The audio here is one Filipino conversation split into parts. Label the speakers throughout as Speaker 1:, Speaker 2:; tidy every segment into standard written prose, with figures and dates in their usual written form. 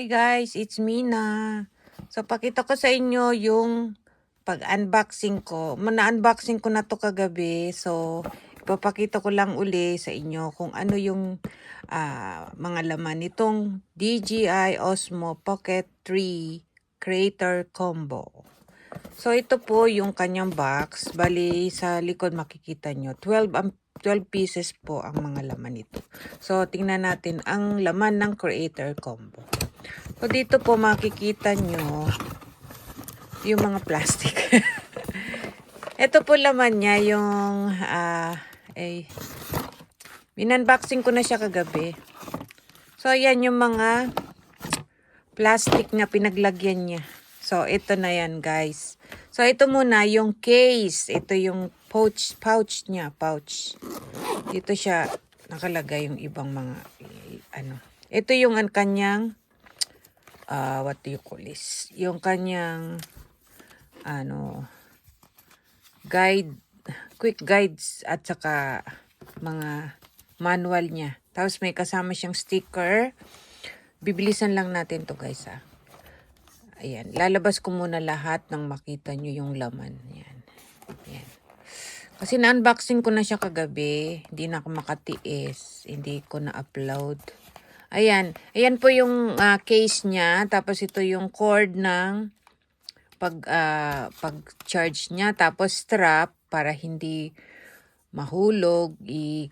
Speaker 1: Hey guys, it's Mina. So, pakita ko sa inyo yung pag-unboxing ko. Na-unboxing ko na to kagabi. So, ipapakita ko lang uli sa inyo kung ano yung mga laman nitong DJI Osmo Pocket 3 Creator Combo. So, ito po yung kanyang box. Bali, sa likod makikita nyo. 12 pieces po ang mga laman nito. So, tingnan natin ang laman ng Creator Combo. So, dito po makikita nyo yung mga plastic. Ito po laman niya yung in-unboxing ko na siya kagabi. So, ayan yung mga plastic na pinaglagyan niya. So, ito na yan guys. So, ito muna yung case. Ito yung pouch niya. Dito siya nakalagay yung ibang mga Ito yung kanyang what do you call this? Yung kanyang quick guides at saka mga manual niya. Tapos may kasama siyang sticker. Bibilisan lang natin to guys Ayan, lalabas ko muna lahat nang makita nyo yung laman. Ayan. Kasi na-unboxing ko na siya kagabi. Hindi na ako makatiis. Hindi ko na-upload. Ayan po yung case niya. Tapos ito yung cord ng pag-charge niya. Tapos strap para hindi mahulog.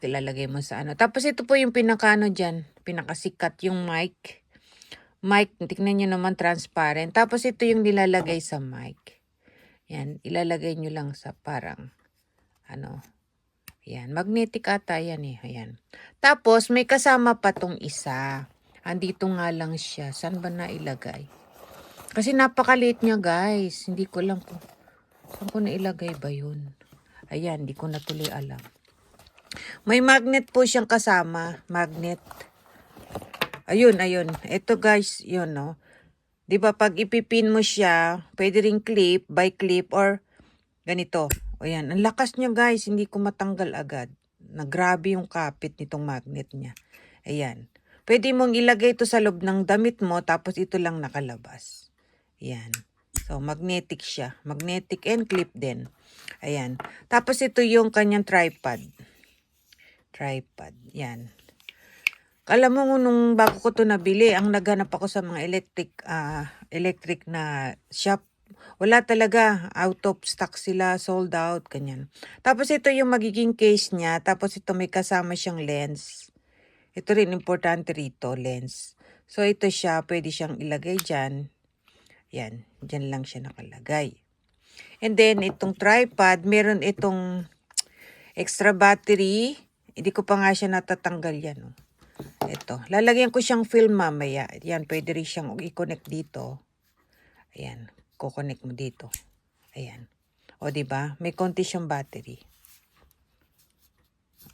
Speaker 1: Ilalagay mo sa Tapos ito po yung dyan. Pinakasikat yung mic. Tignan nyo naman transparent. Tapos ito yung nilalagay sa mic. Yan, ilalagay nyo lang sa parang Ayan, magnetic ata yan Ayan. Tapos, may kasama pa tong isa. Andito nga lang siya. Saan ba nailagay? Kasi napakaliit niya, guys. Hindi ko lang kung saan ko nailagay ba yun. Ayan, hindi ko na tuloy alam. May magnet po siyang kasama. Magnet. Ayun. Ito, guys, yun, no? Diba, pag ipipin mo siya, pwede ring clip, by clip, or ganito. Ayan, ang lakas niya guys, hindi ko matanggal agad. Grabe yung kapit nitong magnet niya. Ayan. Pwede mong ilagay ito sa loob ng damit mo, tapos ito lang nakalabas. Ayan. So, magnetic siya. Magnetic and clip din. Ayan. Tapos ito yung kanyang tripod. Yan. Alam mo nung bago ko to nabili, ang naghanap ako sa mga electric na shop. Wala talaga, out of stock sila, sold out, ganyan. Tapos ito yung magiging case niya, tapos ito may kasama siyang lens. Ito rin importante rito, lens. So ito siya, pwede siyang ilagay dyan. Yan, dyan lang siya nakalagay. And then itong tripod, meron itong extra battery. Hindi ko pa nga siya natatanggal yan. Ito, lalagyan ko siyang film mamaya. Yan, pwede rin siyang i-connect dito. Ayan. Kukonek mo dito. Ayan. O, diba? May konti siyang battery.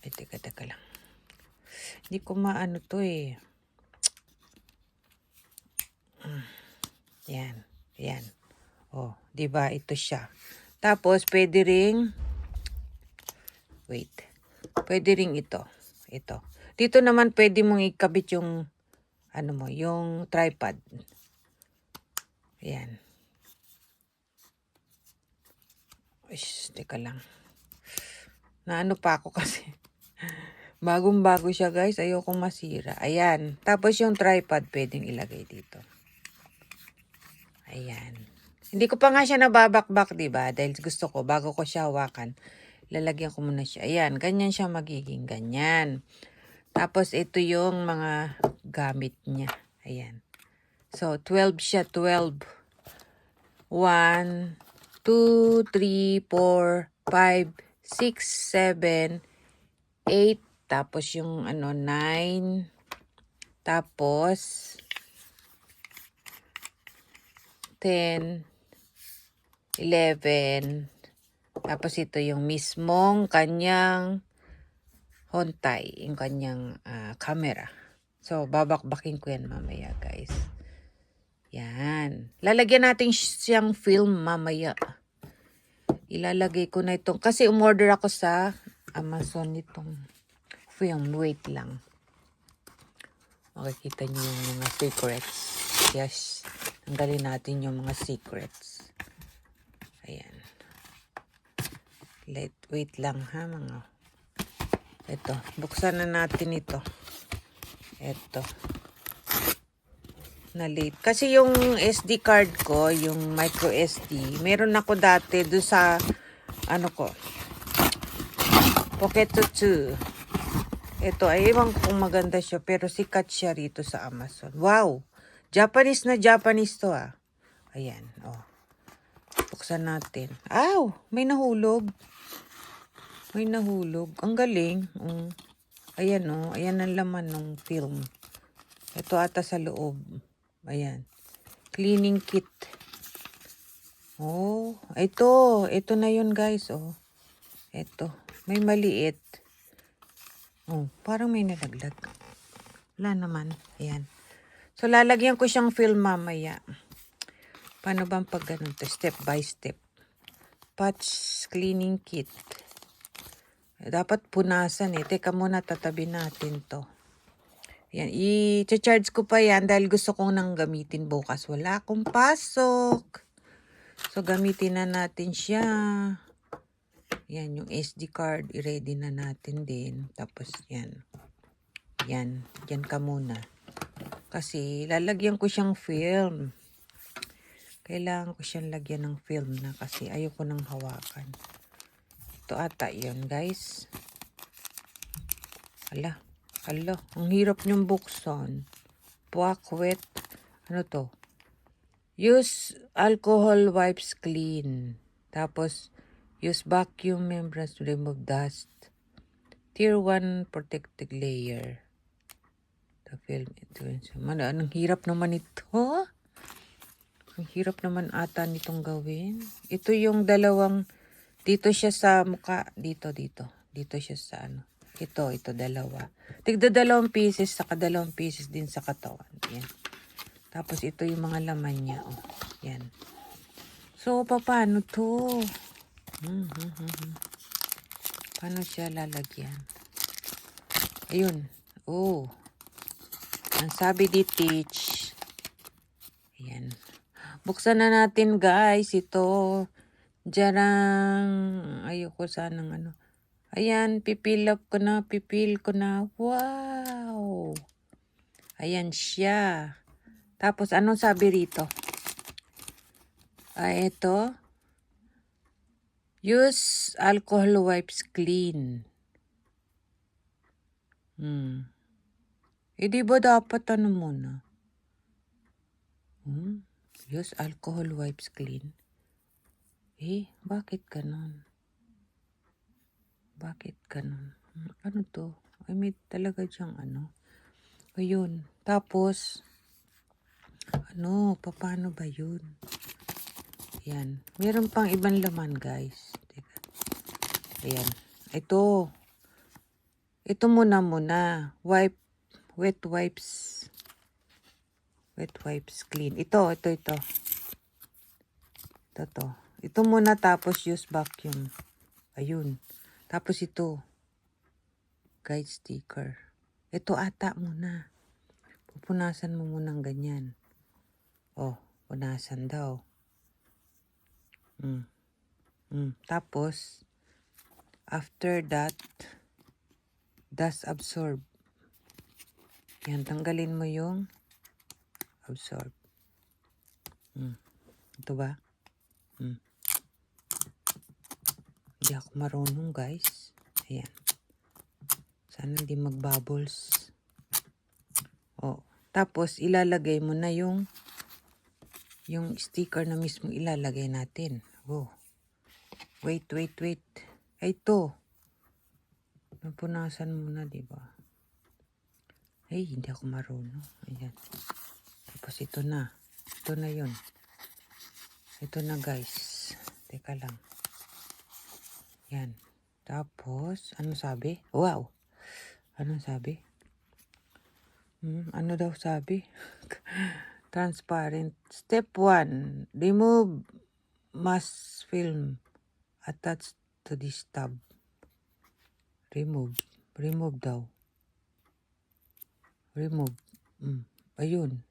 Speaker 1: Ay, teka lang. Hindi ko maano to Yan. O, diba? Ito siya. Tapos, pwede ring Pwede ring ito. Dito naman, pwede mong ikabit yung yung tripod. Ayan. Teka lang. Naano pa ako kasi. Bagong-bago siya guys. Ayokong masira. Ayan. Tapos yung tripod pwedeng ilagay dito. Ayan. Hindi ko pa nga siya nababakbak, diba? Dahil gusto ko, bago ko siya hawakan, lalagyan ko muna siya. Ayan. Ganyan siya magiging. Ganyan. Tapos ito yung mga gamit niya. Ayan. So, 12 siya. 12. 1, 2, 3, 4, 5, 6, 7, 8, tapos yung 9, tapos 10, 11, tapos ito yung mismong kanyang hontay, yung kanyang camera. So, babakbakin ko yan mamaya guys. Yan. Lalagyan natin siyang film mamaya. Ilalagay ko na itong, kasi umorder ako sa Amazon nitong film. Wait lang. Makikita niyo yung mga secrets. Yes. Tanggalin natin yung mga secrets. Ayan. Wait lang ha mga. Ito. Buksan na natin ito. Ito. Na late. Kasi yung SD card ko, yung micro SD, meron ako dati doon sa, ano ko, Pocket 2. Ito, ay ewan kung maganda siya, pero sikat siya rito sa Amazon. Wow! Japanese na Japanese to ah. Ayan, oh. Buksan natin. Aw! May nahulog. May nahulog. Ang galing. Ayan oh, ayan ang laman ng film. Ito ata sa loob. Ayan. Cleaning kit. Oh, ito. Ito na yun guys. Oh. Ito. May maliit. Oh, parang may nalaglag. Wala naman. Ayan. So, lalagyan ko siyang film mamaya. Paano bang pag ganun to? Step by step. Patch cleaning kit. Dapat punasan eh. Teka muna, tatabi natin to. Yan, i-charge ko pa yan dahil gusto kong nang gamitin bukas. Wala akong pasok. So, gamitin na natin siya. Yan, yung SD card, i-ready na natin din. Tapos, yan. Yan, yan ka muna. Kasi, lalagyan ko siyang film. Kailangan ko siyang lagyan ng film na kasi ayoko nang hawakan. Ito ata yun, guys. Ala. Ala, ang hirap niyong buksan. Puwak, wet. Ano to? Use alcohol wipes clean. Tapos, use vacuum membranes to remove dust. Tier 1 protective layer. The film influence. Anong hirap naman ito? Ang hirap naman ata nitong gawin. Ito yung dalawang, dito siya sa mukha. Dito. Dito siya sa ano. Ito, dalawa. Tigda 2 pieces, saka 2 pieces din sa katawan. Yan. Tapos ito yung mga laman niya. Oh, yan. So, paano to? Paano siya lalagyan? Ayun. Oh. Ang sabi di teach. Ayan. Buksan na natin guys. Ito. Jarang. Ayoko sanang ano. Ayan, pipil ko na. Wow! Ayan siya. Tapos, anong sabi rito? Ito. Use alcohol wipes clean. Di ba dapat ano muna? Use alcohol wipes clean. Bakit ganon? Bakit ganun? Ano to? Ay, may talaga diyang ano. Ayun. Tapos, ano? Paano ba yun? Yan. Meron pang ibang laman, guys. Teka. Ayan. Ito. Ito muna. Wet wipes. Wet wipes clean. Ito. Ito to. Ito muna tapos use vacuum. Ayun. Tapos ito, guide sticker. Ito ata muna. Pupunasan mo munang ganyan. Oh, punasan daw. Tapos, after that, dust absorb. Yan, tanggalin mo yung absorb. Ito ba? Hindi ako marunong guys. Ayan. Sana hindi mag-bubbles. Oh. Tapos ilalagay mo na yung sticker na mismo ilalagay natin. Oh. Wait. Ay ito. Napunasan mo na, diba? Ay, hindi ako marunong. Ayan. Tapos ito na. Ito na yun. Ito na guys. Teka lang. Yan. Tapos, ano sabi? Wow! Ano sabi? Ano daw sabi? Transparent. Step 1. Remove mask film attached to this tab. Remove. Remove daw. Remove. Ayun.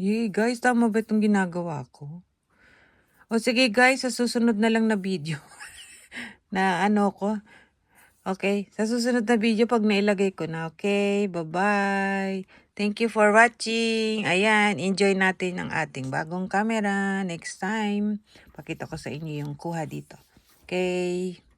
Speaker 1: Yay, guys, tama ba itong ginagawa ko? O sige guys, sa susunod na lang na video na ano ko. Okay, sa susunod na video pag nailagay ko na. Okay, bye-bye. Thank you for watching. Ayan, enjoy natin ang ating bagong camera. Next time, pakita ko sa inyo yung kuha dito. Okay.